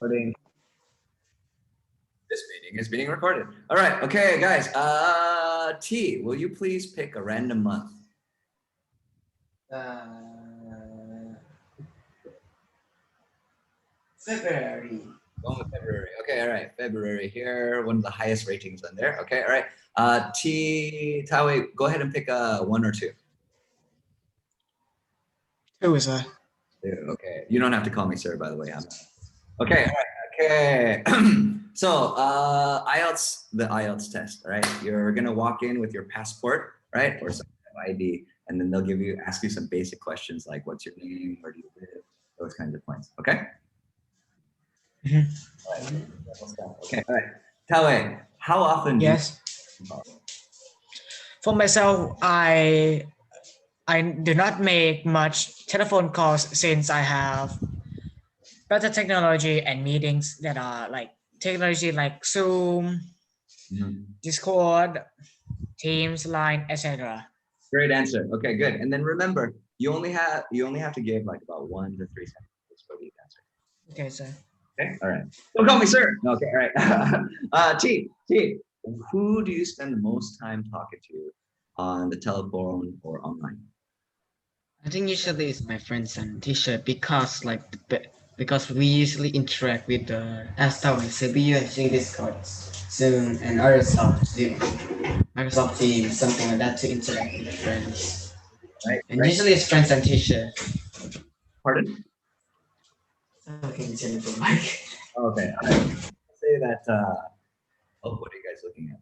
Recording. This meeting is being recorded. All right. Okay, guys. T, will you please pick a random month? February. Going with February. Okay, all right. February here. One of the highest ratings on there. Okay, all right. Tawe, go ahead and pick one or two. Two, sir. Okay. You don't have to call me sir, by the way. Okay, all right. Okay. So IELTS, the IELTS test, all right? You're gonna walk in with your passport, right? Or some kind of ID, and then they'll ask you some basic questions like what's your name, where do you live, those kinds of points. Okay? All right. Okay, all right. Tawe, how often do Yes. For myself, I do not make much telephone calls since I have better technology and meetings that are like technology like Zoom, Discord, Teams, Line, etc. Great answer. Okay, good. And then remember, you only have to give like about 1 to 3 sentences for the answer. Okay, sir. Okay, all right. Don't call me sir. Okay, all right. T, who do you spend the most time talking to on the telephone or online? I think usually it's my friends and teacher because because we usually interact with the Aston CPU and using Discord, Zoom, and other stuff, Microsoft Teams, something like that to interact with friends. Right. And usually it's friends and teacher. Pardon? Okay, you turn the mic. Okay. All right. Say that. Oh, what are you guys looking at?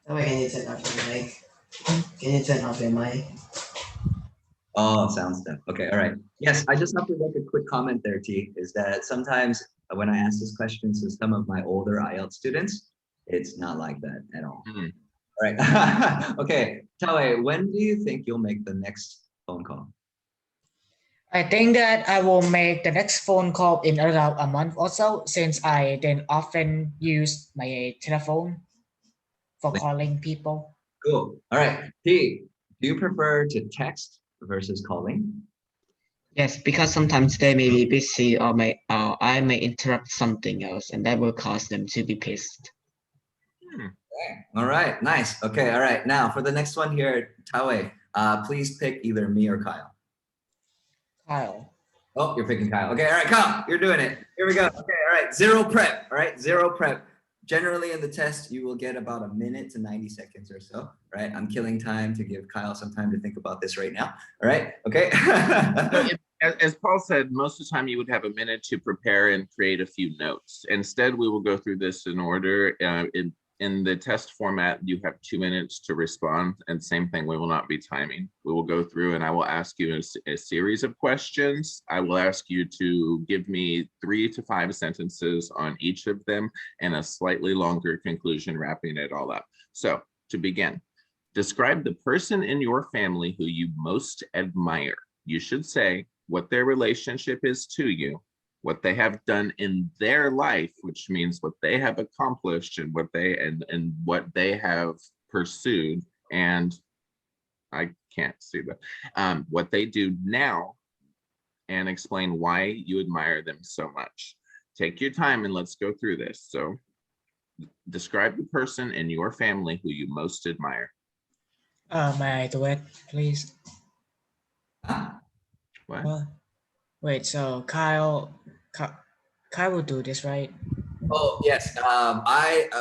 Oh, can you turn off your mic? Can you turn off your mic? Oh, sound stuff. Okay, all right. Yes, I just have to make a quick comment there, T, is that sometimes when I ask this question to some of my older IELTS students, it's not like that at all. All right. Okay, Tawe, when do you think you'll make the next phone call? I think that I will make the next phone call in around a month or so, since I then often use my telephone for calling people. Cool. All right. T, do you prefer to text versus calling? Yes, because sometimes they may be busy or I may interrupt something else, and that will cause them to be pissed. Okay. All right. Nice. Okay. All right. Now for the next one here, Tawe, please pick either me or Kyle. Kyle. Oh, you're picking Kyle. Okay. All right, Kyle, you're doing it. Here we go. Okay. All right. Zero prep. All right. Zero prep. Generally in the test, you will get about 1 minute to 90 seconds or so, right? I'm killing time to give Kyle some time to think about this right now. All right, okay? As Paul said, most of the time you would have 1 minute to prepare and create a few notes. Instead, we will go through this in order. In the test format, you have 2 minutes to respond, and same thing, we will not be timing. We will go through and I will ask you a series of questions. I will ask you to give me 3 to 5 sentences on each of them and a slightly longer conclusion wrapping it all up. So to begin, describe the person in your family who you most admire. You should say what their relationship is to you, what they have done in their life, which means what they have accomplished and what they have pursued. And I can't see that. What they do now, and explain why you admire them so much. Take your time and let's go through this. So describe the person in your family who you most admire. May I do it, please? What? Well, wait, so Kyle will do this, right? Oh, yes.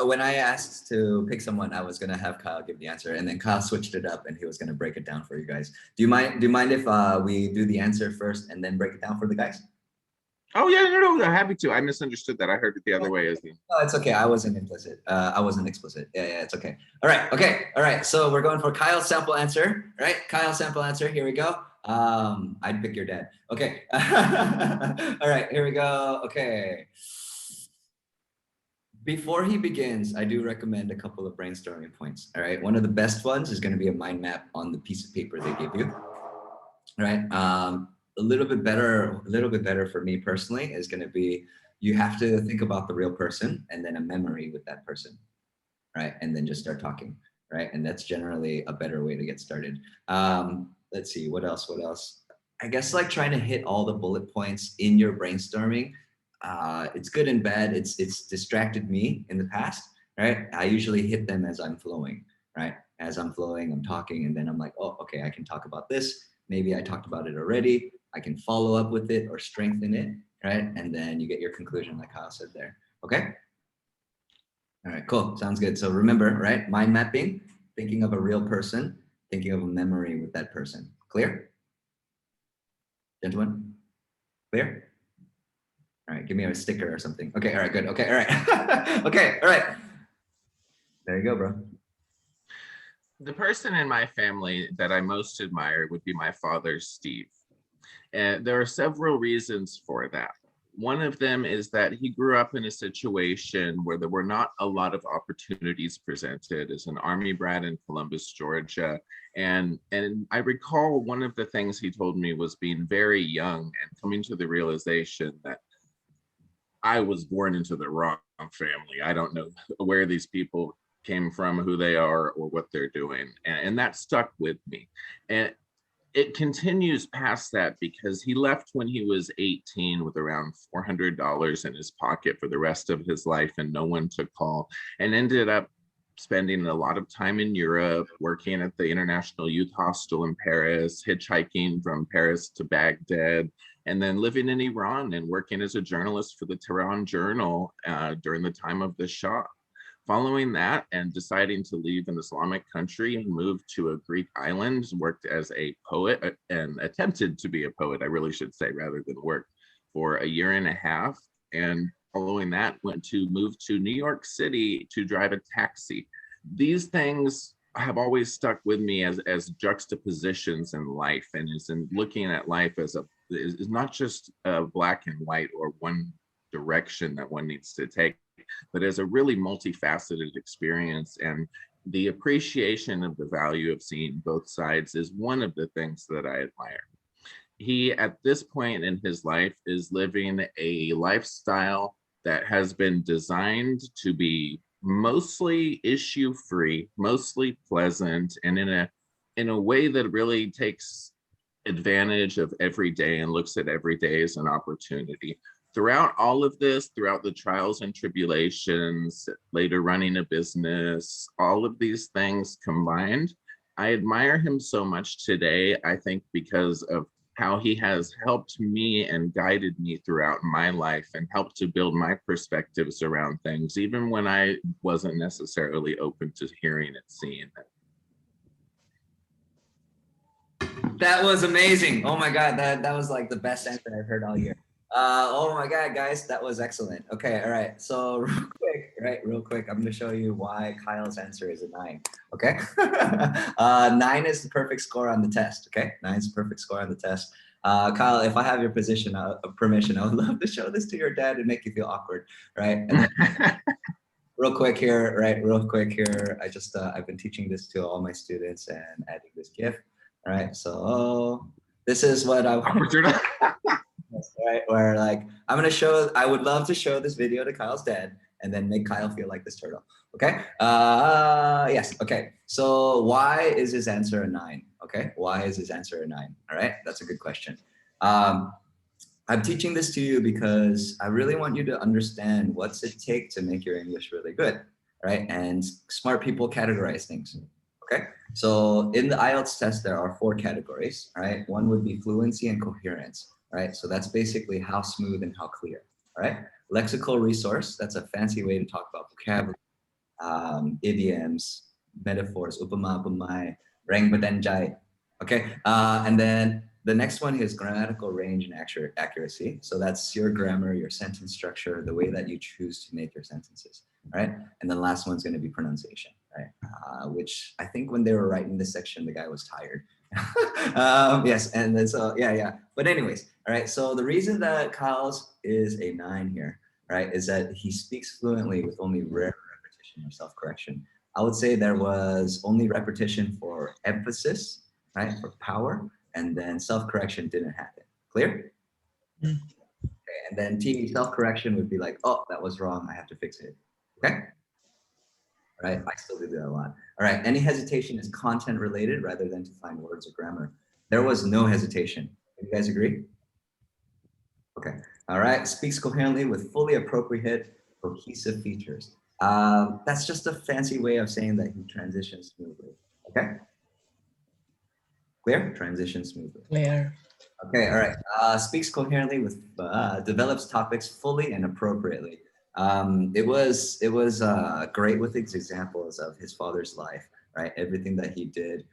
When I asked to pick someone, I was gonna have Kyle give the answer, and then Kyle switched it up and he was gonna break it down for you guys. Do you mind if we do the answer first and then break it down for the guys? Oh yeah, no, I'm happy to. I misunderstood that. I heard it the other way. No, it's okay. I wasn't implicit. I wasn't explicit. Yeah, it's okay. All right, okay. All right, so we're going for Kyle's sample answer, right? Kyle's sample answer, here we go. I'd pick your dad. Okay. All right, here we go. Okay. Before he begins, I do recommend a couple of brainstorming points. All right, one of the best ones is going to be a mind map on the piece of paper they give you. All right, a little bit better for me personally is going to be you have to think about the real person and then a memory with that person, right? And then just start talking, right? And that's generally a better way to get started. Let's see, what else? I guess like trying to hit all the bullet points in your brainstorming. it's good and bad. It's distracted me in the past, right? I usually hit them as I'm flowing, right? As I'm flowing, I'm talking, and then I'm like, oh, okay, I can talk about this. Maybe I talked about it already. I can follow up with it or strengthen it, right? And then you get your conclusion like Kyle said there, okay? All right, cool, sounds good. So remember, right, mind mapping, thinking of a real person, thinking of a memory with that person. Clear? Gentlemen, clear? All right, give me a sticker or something. Okay, all right, good. Okay, all right. Okay, all right. There you go, bro. The person in my family that I most admire would be my father, Steve. And there are several reasons for that. One of them is that he grew up in a situation where there were not a lot of opportunities presented as an Army brat in Columbus, Georgia. And I recall one of the things he told me was being very young and coming to the realization that I was born into the wrong family. I don't know where these people came from, who they are, or what they're doing. And that stuck with me. And it continues past that because he left when he was 18 with around $400 in his pocket for the rest of his life, and no one took call, and ended up spending a lot of time in Europe, working at the International Youth Hostel in Paris, hitchhiking from Paris to Baghdad, and then living in Iran and working as a journalist for the Tehran Journal during the time of the Shah. Following that and deciding to leave an Islamic country and move to a Greek island, worked as a poet and attempted to be a poet, I really should say, rather than work, for a year and a half. And following that, went to move to New York City to drive a taxi. These things have always stuck with me as juxtapositions in life, and is in looking at life as is not just black and white or one direction that one needs to take, but as a really multifaceted experience. And the appreciation of the value of seeing both sides is one of the things that I admire. He, at this point in his life, is living a lifestyle that has been designed to be mostly issue-free, mostly pleasant, and in a way that really takes advantage of every day and looks at every day as an opportunity. Throughout all of this, throughout the trials and tribulations, later running a business, all of these things combined, I admire him so much today, I think, because of how he has helped me and guided me throughout my life and helped to build my perspectives around things, even when I wasn't necessarily open to hearing it, seeing it. That was amazing. Oh my God, that was like the best answer I've heard all year. Oh my God, guys, that was excellent. Okay, all right. So real quick, I'm gonna show you why Kyle's answer is a 9. Okay, 9 is the perfect score on the test. Okay, 9 is the perfect score on the test. Kyle, if I have your permission, I would love to show this to your dad and make you feel awkward, right? And then, real quick here, I just I've been teaching this to all my students and adding this GIF. All right, so this is what I want. Right, where like I would love to show this video to Kyle's dad and then make Kyle feel like this turtle. Okay. Yes. Okay. So why is his answer a 9? Okay. Why is his answer a 9? All right. That's a good question. I'm teaching this to you because I really want you to understand what's it take to make your English really good. Right. And smart people categorize things. Okay. So in the IELTS test, there are 4 categories. Right. One would be fluency and coherence. Right, so that's basically how smooth and how clear. All right, lexical resource, that's a fancy way to talk about vocabulary, idioms, metaphors, upama, upamai, rang badanjai. Okay, and then the next one is grammatical range and accuracy. So that's your grammar, your sentence structure, the way that you choose to make your sentences. Right, and then the last one's going to be pronunciation. Right, which I think when they were writing this section, the guy was tired. Yes, and then so yeah. But anyways, all right. So the reason that Kyle's is a 9 here, right, is that he speaks fluently with only rare repetition or self-correction. I would say there was only repetition for emphasis, right, for power, and then self-correction didn't happen. Clear? Okay, and then T, self-correction would be like, oh, that was wrong, I have to fix it. Okay. Right, I still do that a lot. All right, any hesitation is content related rather than to find words or grammar. There was no hesitation. Do you guys agree? Okay, All right, speaks coherently with fully appropriate cohesive features. That's just a fancy way of saying that he transitions smoothly. Okay, clear? Transition smoothly. Clear. Okay, all right. Speaks coherently with, develops topics fully and appropriately. It was great with examples of his father's life, right? Everything that he did.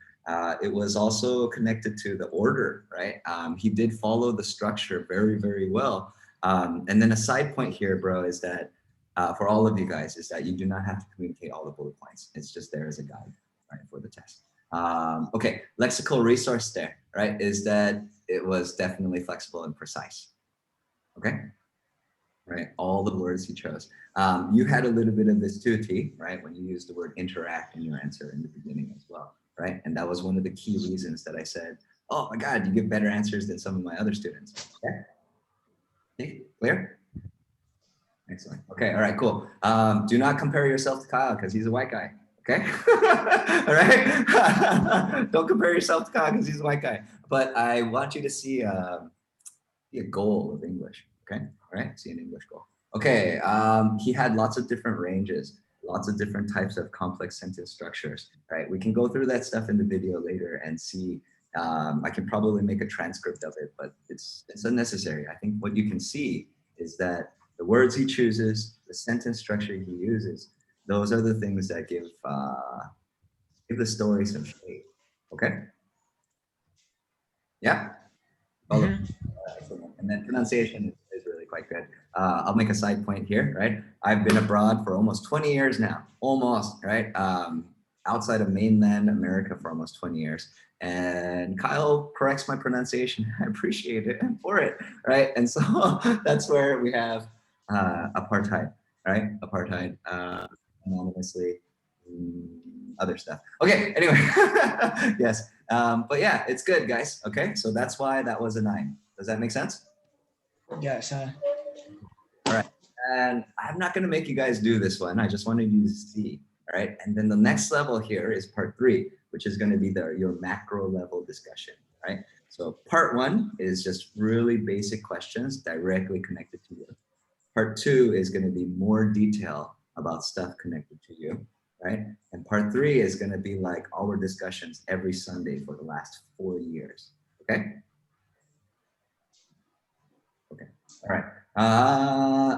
It was also connected to the order, right? He did follow the structure very, very well. And then a side point here, bro, is that for all of you guys, is that you do not have to communicate all the bullet points. It's just there as a guide, right, for the test. Okay, lexical resource there, right, is that it was definitely flexible and precise. Okay, right, all the words he chose. You had a little bit of this too, T, right, when you used the word interact in your answer in the beginning as well, right? And that was one of the key reasons that I said, oh my God, you give better answers than some of my other students. Okay, okay, clear? Excellent. Okay, all right, cool. Do not compare yourself to Kyle because he's a white guy. Okay, all right. Don't compare yourself to Kyle because he's a white guy. But I want you to see a goal of English. Okay, all right. See an English goal. Okay. He had lots of different ranges, lots of different types of complex sentence structures. Right. We can go through that stuff in the video later and see. I can probably make a transcript of it, but it's unnecessary. I think what you can see is that the words he chooses, the sentence structure he uses, those are the things that give the story some shape. Okay. Yeah. Mhm. Excellent. And then pronunciation is really quite good. I'll make a side point here, right? I've been abroad for almost 20 years now, almost, right? Outside of mainland America for almost 20 years. And Kyle corrects my pronunciation. I appreciate it and for it, right? And so that's where we have apartheid, right? Apartheid, anonymously, other stuff. Okay, anyway, yes. But yeah, it's good, guys. Okay, so that's why that was a 9. Does that make sense? Yes. And I'm not going to make you guys do this one. I just wanted you to see. All right. And then the next level here is part 3, which is going to be your macro level discussion. Right. So part 1 is just really basic questions directly connected to you. Part 2 is going to be more detail about stuff connected to you. Right. And part 3 is going to be like our discussions every Sunday for the last 4 years. Okay. Okay. All right.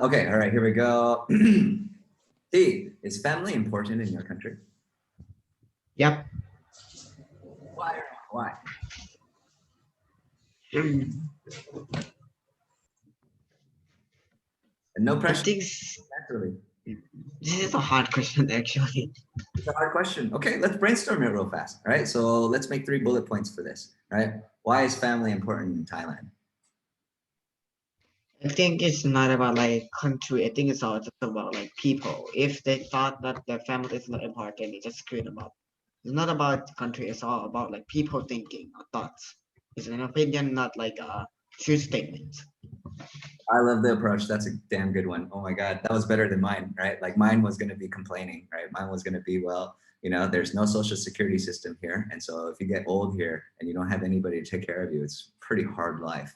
Okay. All right. Here we go. T, is family important in your country? Yep. Why? Why? Hmm. And no I pressure. think Naturally. this is a hard question actually. It's a hard question. Okay, let's brainstorm it real fast. All right. So let's make 3 bullet points for this. All right. Why is family important in Thailand? I think it's not about like country. I think it's all just about like people. If they thought that their family is not important, they just screw them up. It's not about the country. It's all about like people thinking or thoughts. It's an opinion, not like a true statement. I love the approach. That's a damn good one. Oh my God, that was better than mine, right? Like mine was going to be complaining, right? Mine was going to be, well, there's no social security system here. And so if you get old here and you don't have anybody to take care of you, it's a pretty hard life.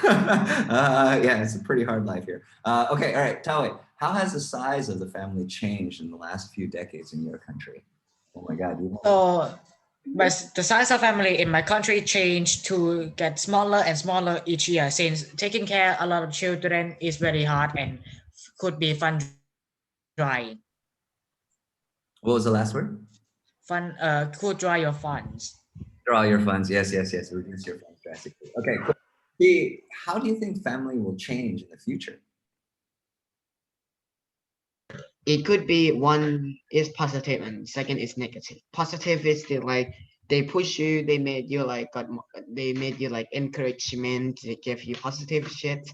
Yeah, it's a pretty hard life here. Okay, all right, Tawe, how has the size of the family changed in the last few decades in your country? Oh my God. So, but the size of family in my country changed to get smaller and smaller each year since taking care a lot of children is very hard and could be fun drying. What was the last word? Could dry your funds. Draw your funds. Yes, yes, yes. Reduce your funds drastically. Okay, cool. See, how do you think family will change in the future? It could be one is positive and second is negative. Positive is the like they push you, they made you like they made you like encouragement, they give you positive shit,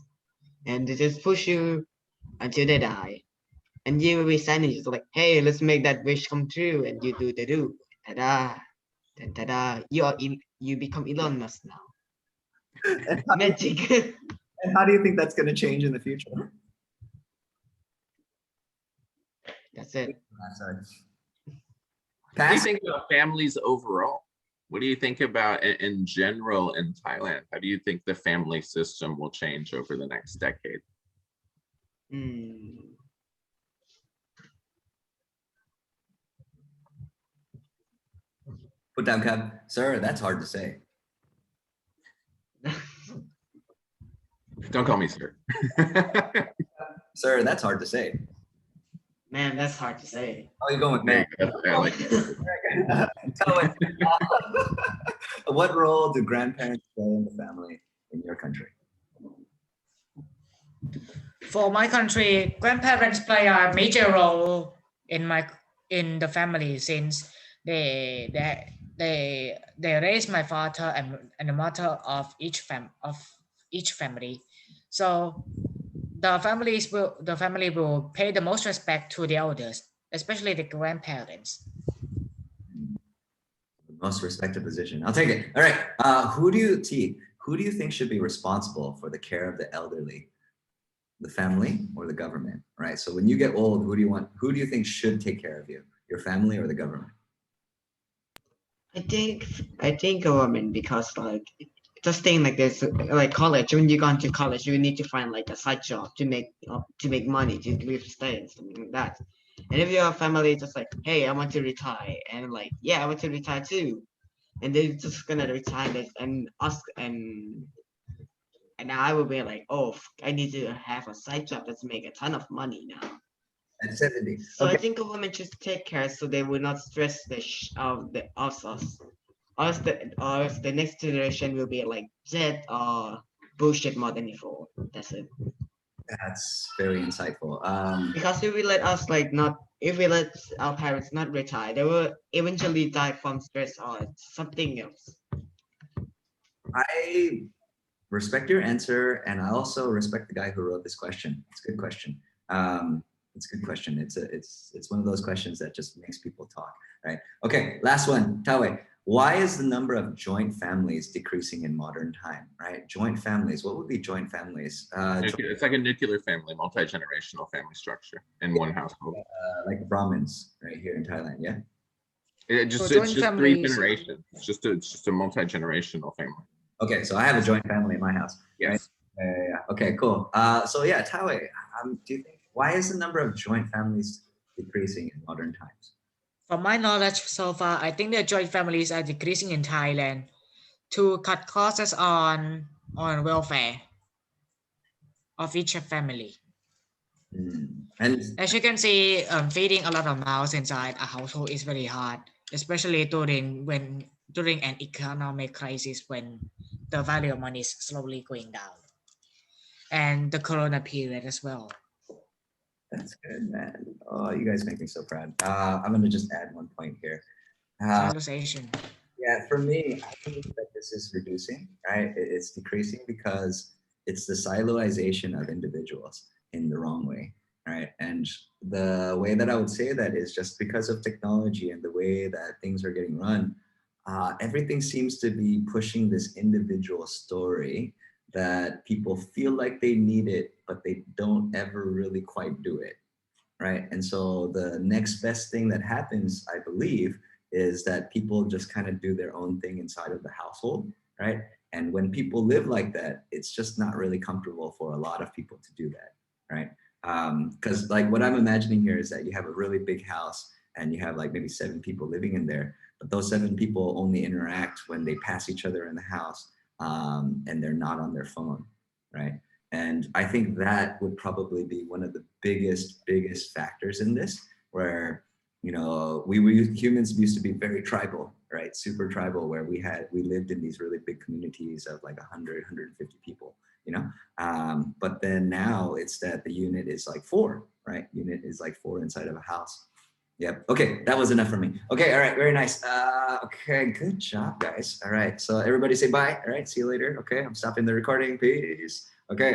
and they just push you until they die. And you resign and just like, hey, let's make that wish come true, and you do the do. Ta-da. Then ta-da, you become Elon Musk now. And how, Magic. and how do you think that's going to change in the future? That's it. Sorry. What do you Pass. think about families overall? What do you think about in general in Thailand? How do you think the family system will change over the next decade? Hmm. Put down, Cub. Sir, that's hard to say. Don't call me sir. Sir, that's hard to say. Man, that's hard to say. Oh, you're going with There me. you go. I like it. Tell me, what role do grandparents play in the family in your country? For my country, grandparents play a major role in the family since they raised my father and the mother of each family. So the family will pay the most respect to the elders, especially the grandparents. Most respected position. I'll take it. All right. Who do you think should be responsible for the care of the elderly? The family or the government, right? So when you get old, who do you think should take care of you? Your family or the government? I think government, because like just thing like this, like college, when you go into college you need to find like a side job to make money to live, stay and something like that. And if you're a family just like, hey, I want to retire, and like, yeah, I want to retire too, and they're just gonna retire this and ask, and I will be like, oh, I need to have a side job that's make a ton of money now. At 70. So I Okay. think government should take care so they will not stress of the of us. Or if the next generation will be like dead or bullshit more than before. That's it. That's very insightful. Because if we let our parents not retire, they will eventually die from stress or something else. I respect your answer, and I also respect the guy who wrote this question. It's a good question. It's a good question. It's one of those questions that just makes people talk, right? Okay, last one. Tawe, why is the number of joint families decreasing in modern time, right? Joint families, what would be joint families? It's like a nuclear family, multi-generational family structure in one household. Like the Brahmins right here in Thailand, yeah? It's So just joint three families- generations. It's just a multi-generational family. Okay, so I have a joint family in my house. Yes. Yeah. Okay, cool. So yeah, Tawe, do you think, why is the number of joint families decreasing in modern times? From my knowledge so far, I think the joint families are decreasing in Thailand to cut costs on welfare of each family. And As you can see, feeding a lot of mouths inside a household is very hard, especially during an economic crisis when the value of money is slowly going down, and the Corona period as well. that's good, man. Oh, you guys make me so proud. I'm gonna just add one point here. Civilization. Yeah, for me, I think that this is reducing, right? It's decreasing because it's the siloization of individuals in the wrong way, right? And the way that I would say that is just because of technology and the way that things are getting run, everything seems to be pushing this individual story that people feel like they need it, but they don't ever really quite do it, right? And so the next best thing that happens, I believe, is that people just kind of do their own thing inside of the household, right? And when people live like that, it's just not really comfortable for a lot of people to do that, right? Because like what I'm imagining here is that you have a really big house and you have like maybe 7 people living in there, but those 7 people only interact when they pass each other in the house, and they're not on their phone, right? And I think that would probably be one of the biggest factors in this, where, you know, humans used to be very tribal, right? Super tribal, where we lived in these really big communities of like 100, 150 people, you know? But then now it's that the unit is like 4, right? Unit is like 4 inside of a house. Yep. Okay, that was enough for me. Okay, all right, very nice. Okay, good job, guys. All right, so everybody say bye. All right, see you later. Okay, I'm stopping the recording. Peace. Okay.